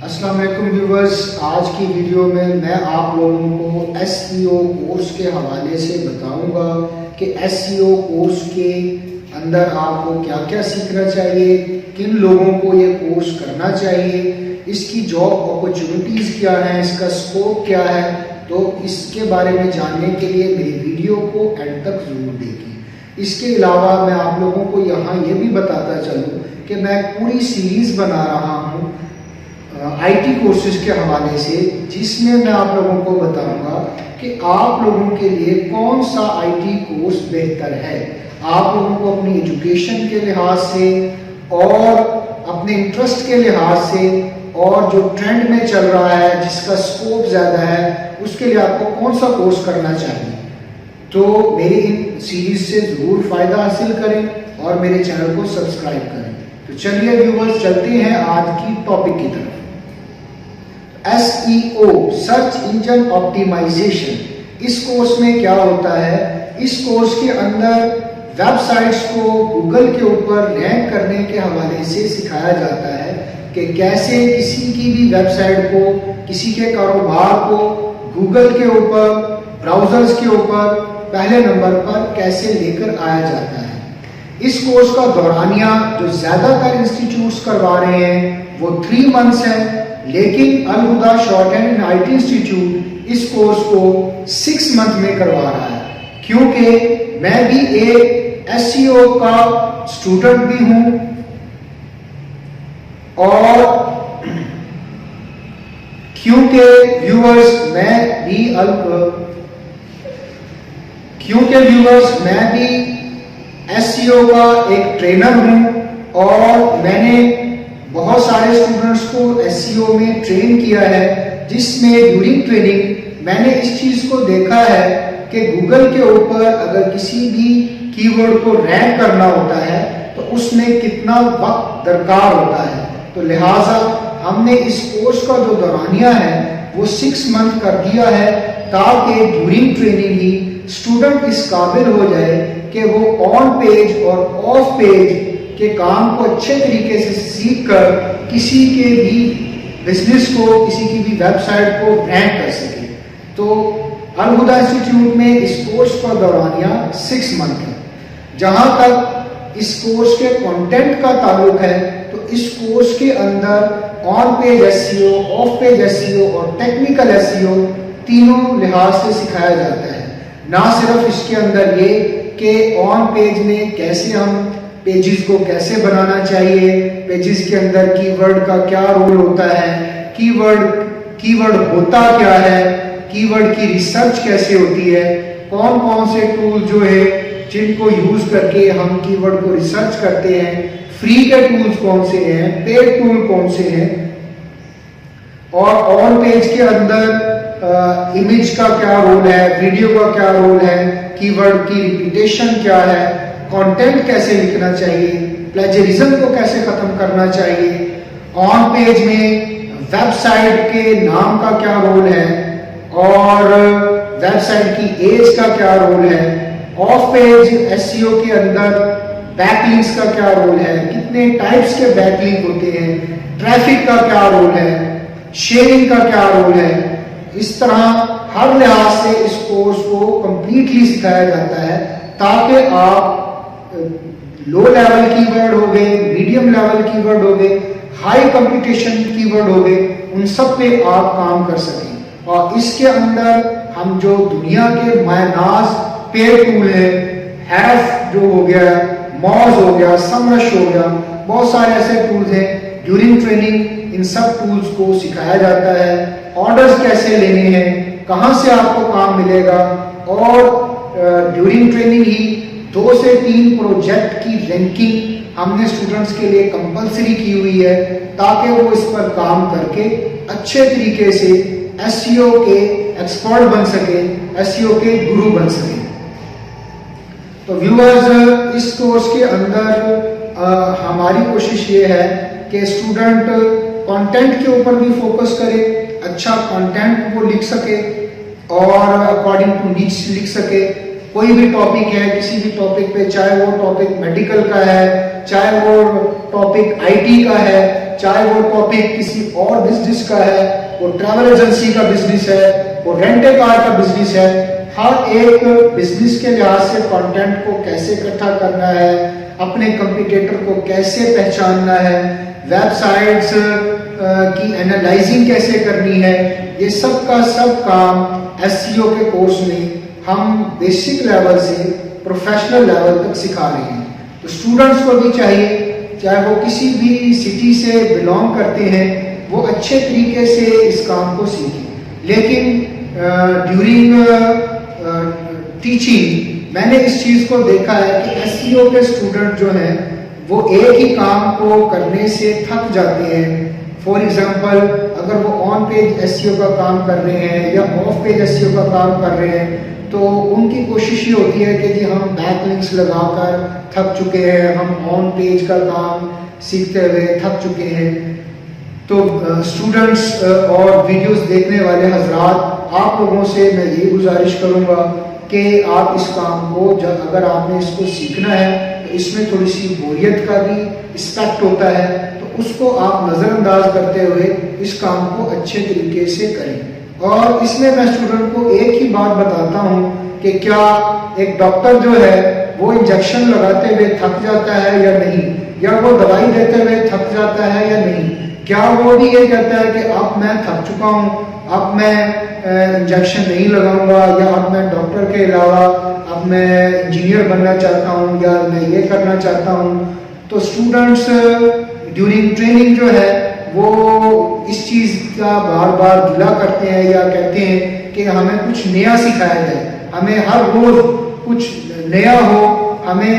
السلام علیکم ویورز، آج کی ویڈیو میں آپ لوگوں کو ایس ای او کورس کے حوالے سے بتاؤں گا کہ ایس ای او کورس کے اندر آپ کو کیا کیا سیکھنا چاہیے، کن لوگوں کو یہ کورس کرنا چاہیے، اس کی جاب اپرچونیٹیز کیا ہیں، اس کا اسکوپ کیا ہے۔ تو اس کے بارے میں جاننے کے لیے میری ویڈیو کو اینڈ تک ضرور دیکھیں۔ اس کے علاوہ میں آپ لوگوں کو یہاں یہ بھی بتاتا چلوں کہ میں پوری سیریز بنا رہا ہوں آئی ٹی کورسز کے حوالے سے، جس میں میں آپ لوگوں کو بتاؤں گا کہ آپ لوگوں کے لیے کون سا آئی ٹی کورس بہتر ہے۔ آپ لوگوں کو اپنی ایجوکیشن کے لحاظ سے اور اپنے انٹرسٹ کے لحاظ سے اور جو ٹرینڈ میں چل رہا ہے، جس کا اسکوپ زیادہ ہے، اس کے لیے آپ کو کون سا کورس کرنا چاہیے۔ تو میری ان سیریز سے ضرور فائدہ حاصل کریں اور میرے چینل کو سبسکرائب کریں۔ تو چلیے ویورز، چلتے ہیں آج کی ٹاپک کی طرف۔ ایس ای او سرچ انجن آپٹیمائزیشن، اس کورس میں کیا ہوتا ہے؟ اس کورس کے اندر ویب سائٹس کو گوگل کے اوپر رینک کرنے کے حوالے سے سکھایا جاتا ہے کہ کیسے کسی کی بھی ویب سائٹ کو، کسی کے کاروبار کو گوگل کے اوپر، براؤزرز کے اوپر پہلے نمبر پر کیسے لے کر آیا جاتا ہے۔ اس کورس کا دورانیہ جو زیادہ تر انسٹیٹیوٹس کروا رہے ہیں وہ 3 منتھس ہے، لیکن Al Huda short and I T institute اس کورس کو 6 منتھ میں کروا رہا ہے، کیونکہ میں بھی ایک ایس ای او کا اسٹوڈنٹ بھی ہوں اور کیونکہ ویورز میں بھی ایس ای او کا ایک ٹرینر ہوں اور میں نے بہت سارے اسٹوڈنٹس کو ایس ای او میں ٹرین کیا ہے، جس میں ڈیورنگ ٹریننگ میں نے اس چیز کو دیکھا ہے کہ گوگل کے اوپر اگر کسی بھی کی ورڈ کو رینک کرنا ہوتا ہے تو اس میں کتنا وقت درکار ہوتا ہے۔ تو لہٰذا ہم نے اس کورس کا جو دورانیہ ہے وہ 6 منتھ کر دیا ہے، تاکہ ڈیورنگ ٹریننگ ہی اسٹوڈنٹ اس قابل ہو جائے کہ وہ آن پیج اور آف پیج کے کام کو اچھے طریقے سے سیکھ کر کسی کے بھی بزنس کو، کسی کی بھی ویب سائٹ کو رینک کر سکے۔ تو الہدا انسٹیٹیوٹ میں اس کورس کا دورانیہ 6 منتھ ہے۔ جہاں تک اس کورس کے کنٹینٹ کا تعلق ہے تو اس کورس کے اندر on page S E O, off page S E O اور ٹیکنیکل ایس ای او تینوں لحاظ سے سکھایا جاتا ہے۔ نہ صرف اس کے اندر یہ کہ آن پیج میں کیسے ہم پیجز کو کیسے بنانا چاہیے، پیجز کے اندر کی ورڈ کا کیا رول ہوتا ہے، کی ورڈ ہوتا کیا ہے، کی ورڈ کی ریسرچ کیسے ہوتی ہے، کون کون سے ٹول جو ہے جن کو یوز کر کے ہم کی ورڈ کو ریسرچ کرتے ہیں، فری کے ٹولز کون سے ہیں، پیڈ ٹول کون سے ہیں، اور آن پیج کے اندر امیج کا کیا رول ہے، ویڈیو کا کیا رول ہے، کی ورڈ کی ریپیٹیشن کیا ہے، کانٹینٹ کیسے لکھنا چاہیے، پلیجرزم کو کیسے ختم کرنا چاہیے، آن پیج میں ویب سائٹ کے نام کا کیا رول ہے اور ویب سائٹ کی ایج کا کیا رول ہے، آف پیج ایس ای او کے اندر بیک لنکس کا کیا رول ہے، کتنے ٹائپس کے بیک لنک ہوتے ہیں، ٹریفک کا کیا رول ہے، شیئرنگ کا کیا رول ہے۔ اس طرح ہر لحاظ سے اس کورس کو کمپلیٹلی سکھایا جاتا ہے، تاکہ آپ لو لیول کی ورڈ ہو گئے، میڈیم لیول کی ورڈ ہو گئے، ہائی کمپٹیشن کی ورڈ ہو گئے، ان سب پہ آپ کام کر سکیں۔ اور اس کے اندر ہم جو دنیا کے مایہ ناز پیڈ ٹول ہیں، ہیف جو ہو گیا، موز ہو گیا، سمرش ہو گیا، بہت سارے ایسے ٹولز ہیں، ڈیورنگ ٹریننگ ان سب ٹولز کو سکھایا جاتا ہے۔ آرڈرز کیسے لینے ہیں، کہاں سے آپ کو کام ملے گا، اور ڈیورنگ ٹریننگ ہی 2 سے 3 پروجیکٹ کی رینکنگ ہم نے اسٹوڈنٹس کے لیے کمپلسری کی ہوئی ہے، تاکہ وہ اس پر کام کر کے اچھے طریقے سے ایس ای او کے ایکسپرٹ بن سکیں، ایس ای او کے گرو بن سکیں۔ تو ویورز، اس کورس کے اندر ہماری کوشش یہ ہے کہ اسٹوڈنٹ کنٹینٹ کے اوپر بھی فوکس کرے، اچھا کنٹینٹ وہ لکھ سکے اور اکارڈنگ ٹو نیڈس لکھ سکے۔ کوئی بھی ٹاپک ہے، کسی بھی ٹاپک پہ، چاہے وہ ٹاپک میڈیکل کا ہے، چاہے وہ ٹاپک آئی ٹی کا ہے، چاہے وہ ٹاپک کسی اور بزنس کا ہے، وہ ٹریول ایجنسی کا بزنس ہے، وہ رینٹ کار کا بزنس ہے، ہر ایک بزنس کے لحاظ سے کنٹینٹ کو کیسے اکٹھا کرنا ہے، اپنے کمپیٹیٹر کو کیسے پہچاننا ہے، ویب سائٹس کی اینالائزنگ کیسے کرنی ہے، یہ سب کا سب کام ایس سی او کے کورس میں ہم بیسک لیول سے پروفیشنل لیول تک سکھا رہے ہیں. تو اسٹوڈنٹس کو بھی چاہیے، چاہے وہ کسی بھی سٹی سے بلانگ کرتے ہیں، وہ اچھے طریقے سے اس کام کو سیکھیں. لیکن ڈیورنگ ٹیچنگ میں نے اس چیز کو دیکھا ہے کہ ایس سی او کے اسٹوڈنٹ جو ہیں وہ ایک ہی کام کو کرنے سے تھک جاتے ہیں. فار ایگزامپل اگر وہ آن پیج ایس سی او کا کام کر رہے ہیں یا آف پیج ایس سی او کا کام کر رہے ہیں تو ان کی کوشش یہ ہوتی ہے کہ جی ہم بیک لنکس لگا کر تھک چکے ہیں، ہم آن پیج کا کام سیکھتے ہوئے تھک چکے ہیں. تو اسٹوڈنٹس اور ویڈیوز دیکھنے والے حضرات، آپ لوگوں سے میں یہ گزارش کروں گا کہ آپ اس کام کو اگر آپ نے اس کو سیکھنا ہے تو اس میں تھوڑی سی بوریت کا بھی اسپیکٹ ہوتا ہے، تو اس کو آپ نظر انداز کرتے ہوئے اس کام کو اچھے طریقے سے کریں. اور اس میں میں اسٹوڈنٹ کو ایک ہی بات بتاتا ہوں کہ کیا ایک ڈاکٹر جو ہے وہ انجیکشن لگاتے ہوئے تھک جاتا ہے یا نہیں، یا وہ دوائی دیتے ہوئے تھک جاتا ہے یا نہیں. کیا وہ بھی یہ کہتا ہے کہ اب میں تھک چکا ہوں، اب میں انجیکشن نہیں لگاؤں گا، یا اب میں ڈاکٹر کے علاوہ اب میں انجینئر بننا چاہتا ہوں، یا میں یہ کرنا چاہتا ہوں. تو اسٹوڈنٹس ڈیورنگ ٹریننگ جو ہے وہ اس چیز کا بار بار گلہ کرتے ہیں یا کہتے ہیں کہ ہمیں کچھ نیا سکھایا جائے، ہمیں ہر روز کچھ نیا ہو، ہمیں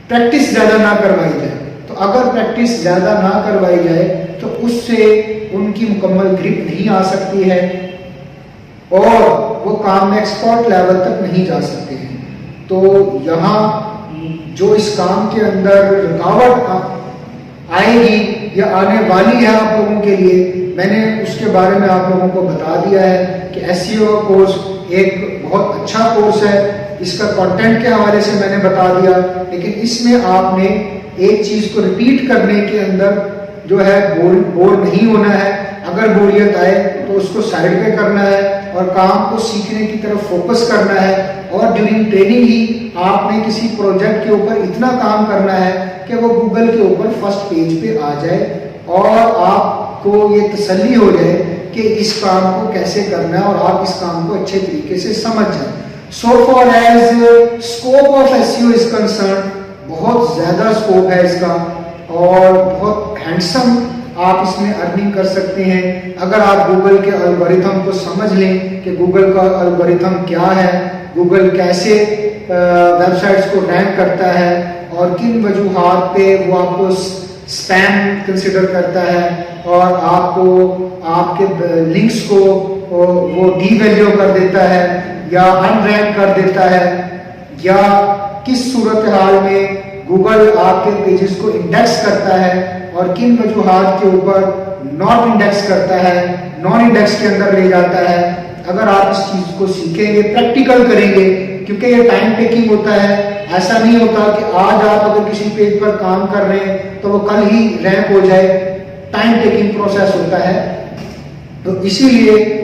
پریکٹس زیادہ نہ کروائی جائے. تو اگر پریکٹس زیادہ نہ کروائی جائے تو اس سے ان کی مکمل گرپ نہیں آ سکتی ہے اور وہ کام میں ایکسپرٹ لیول تک نہیں جا سکتے ہیں. تو یہاں جو اس کام کے اندر رکاوٹ آئے گی یا آنے والی ہے آپ لوگوں کے لیے، میں نے اس کے بارے میں آپ لوگوں کو بتا دیا ہے کہ ایس سی او کورس ایک بہت اچھا کورس ہے. اس کا کنٹینٹ کے حوالے سے میں نے بتا دیا، لیکن اس میں آپ نے ایک چیز کو ریپیٹ کرنے کے اندر جو ہے بور نہیں ہونا ہے. اگر بوریت آئے تو اس کو سائڈ پہ کرنا ہے اور کام کو سیکھنے کی طرف فوکس کرنا ہے. اور ڈیورنگ ٹریننگ ہی آپ نے کسی پروجیکٹ کے اوپر اتنا کام کرنا ہے کہ وہ گوگل کے اوپر فرسٹ پیج پہ آ جائے اور آپ کو یہ تسلی ہو جائے کہ اس کام کو کیسے کرنا ہے اور آپ اس کام کو اچھے طریقے سے سمجھ جائیں. So far as scope of SEO is concerned، بہت زیادہ اسکوپ ہے اس کا اور بہت ہینڈسم آپ اس میں ارننگ کر سکتے ہیں اگر آپ گوگل کے الگوریتھم کو سمجھ لیں کہ گوگل کا الگوریتھم کیا ہے، گوگل کیسے ویب سائٹس کو رینک کرتا ہے اور کن وجوہات پہ وہ آپ کو اسپیم کنسیڈر کرتا ہے اور آپ کو آپ کے لنکس کو وہ ڈی ویلیو کر دیتا ہے یا ان رینک کر دیتا ہے، یا کس صورتحال میں گوگل آپ کے پیجز کو انڈیکس کرتا ہے اور کن وجوہات کے اوپر ناٹ انڈیکس کرتا ہے، نان انڈیکس کے اندر لے جاتا ہے. اگر آپ اس چیز کو سیکھیں گے، پریکٹیکل کریں گے، کیونکہ یہ ٹائم ٹیکنگ ہوتا ہے. ایسا نہیں ہوتا کہ آج آپ اگر کسی پیج پر کام کر رہے ہیں تو وہ کل ہی رینک ہو جائے. ٹائم ٹیکنگ پروسیس ہوتا ہے. تو اسی لیے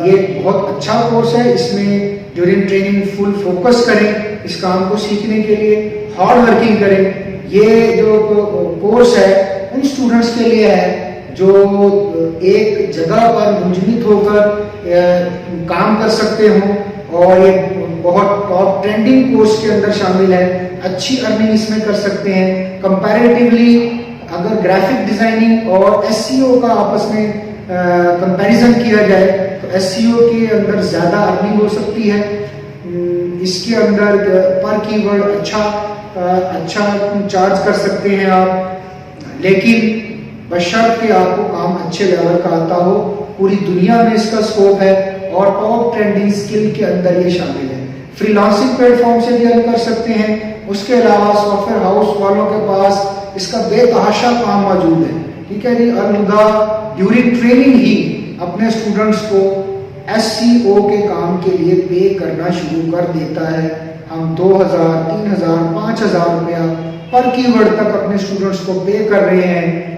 یہ بہت اچھا کورس ہے. اس میں ڈیورنگ ٹریننگ فل فوکس کریں، اس کام کو سیکھنے کے لیے ہارڈ ورکنگ کریں. یہ جو کورس ہے ان اسٹوڈنٹس کے لیے ہے جو ایک جگہ پر منجمد ہو کر کام کر سکتے ہوں اور یہ بہت ٹاپ ٹرینڈنگ کورس کے اندر شامل ہے. اچھی ارننگ اس میں کر سکتے ہیں. کمپیریٹیولی اگر گرافک ڈیزائننگ اور ایس سی او کا آپس میں کمپیریزن کیا جائے تو ایس سی او کے اندر زیادہ ارننگ ہو سکتی ہے. اس کے اندر پر کی ورڈ اچھا چارج کر سکتے ہیں آپ، لیکن بشرط کہ آپ کو کام اچھے لیول کا آتا ہو. پوری دنیا میں اس کا اسکوپ ہے اور ٹاپ ٹرینڈنگ اسکل کے اندر یہ شامل ہے. فری لانسنگ پلیٹ فارم سے بھی ارن کر سکتے ہیں. اس کے علاوہ سافٹ ویئر ہاؤس والوں کے پاس اس کا بے تحاشا کام موجود ہے. ٹھیک ہے جی. الہدا ڈیورنگ ٹریننگ ہی اپنے اسٹوڈنٹس کو ایس سی او کے کام کے لیے پے کرنا شروع کر دیتا ہے. ہم 2000 3000 5000 روپیہ پر کی ورڈ تک اپنے اسٹوڈنٹس کو پے کر رہے ہیں